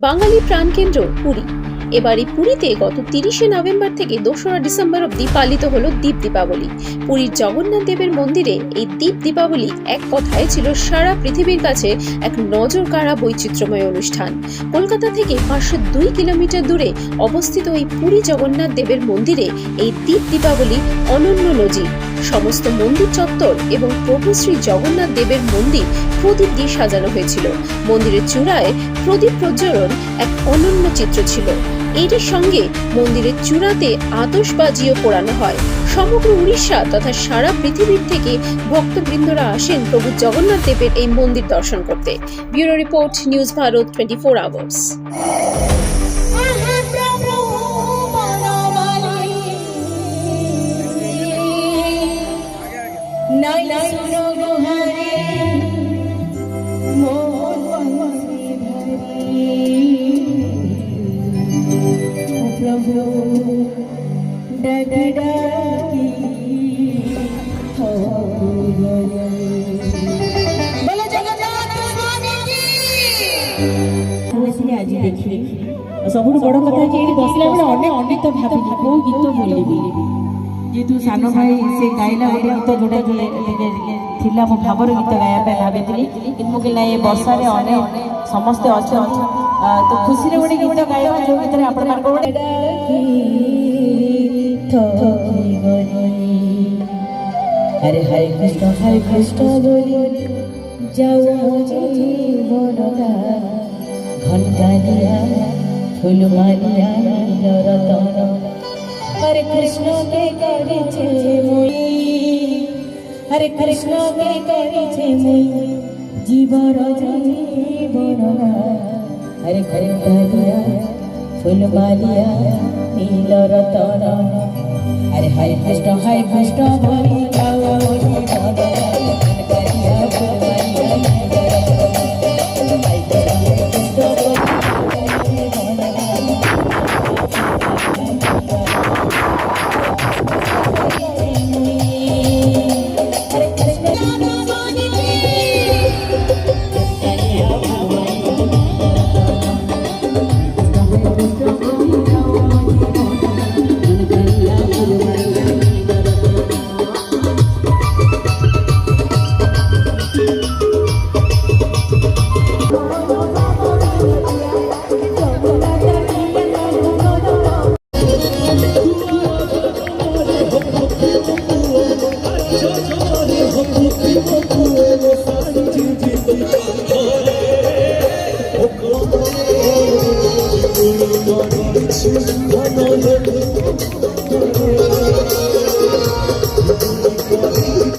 বাঙালি প্রাণকেন্দ্র পুরী। এবারে পুরীতে গত 30শে নভেম্বর থেকে 2রা ডিসেম্বর অবধি পালিত হলো দীপ দীপাবলি। পুরীর জগন্নাথ দেবের মন্দিরে এই দীপ দীপাবলি এক কথায় ছিল সারা পৃথিবীর কাছে এক নজর কাড়া বৈচিত্র্যময় অনুষ্ঠান। কলকাতা থেকে 502 কিলোমিটার দূরে অবস্থিত এই পুরী জগন্নাথ দেবের মন্দিরে এই দীপ দীপাবলি অনন্য নজির। সমস্ত মন্দির চত্বর এবং প্রভু শ্রী জগন্নাথ দেবের মন্দির প্রদীপ দিয়ে সাজানো হয়েছিল। মন্দিরের চূড়ায় প্রদীপ প্রজ্বলন এক অনন্য চিত্র ছিল। এরই সঙ্গে মন্দিরের চূড়াতে আতশবাজিও পোড়ানো হয়। সমগ্র উড়িষ্যা তথা সারা পৃথিবীর থেকে ভক্তবৃন্দরা আসেন প্রভু জগন্নাথ দেবের এই মন্দির দর্শন করতে। Bureau report, news Bharat 24 hours. प्रभु डगडाकी हो बोलो जगन्नाथ स्वामी की। आज देखिए सब बड़ कथा कि बसला बेले अनेक अनेक तो भाभी को गीत बोलिबी जेतु सानो भाई से गाइला गोटे गीत जोड़ा थिला मो भावर गीत गाया पे भाबेतली किंतु मो केला ए वर्षा रे अनेक समस्त अच्छा तो खुशी रे गोटे गीत गाइबा जो गीत रे आपण मान को हरे हरे कृष्ण बोली जाओ जीवन घंटा दिया फूल मारिया रतन हरे कृष्ण के करे छे मुई हरे कृष्ण के करे छे मुई जीवन हरे घंटा दिया फूल मारिया नील रतन हरे हरे कृष्ण बोली जाओ जीवन घंटा दिया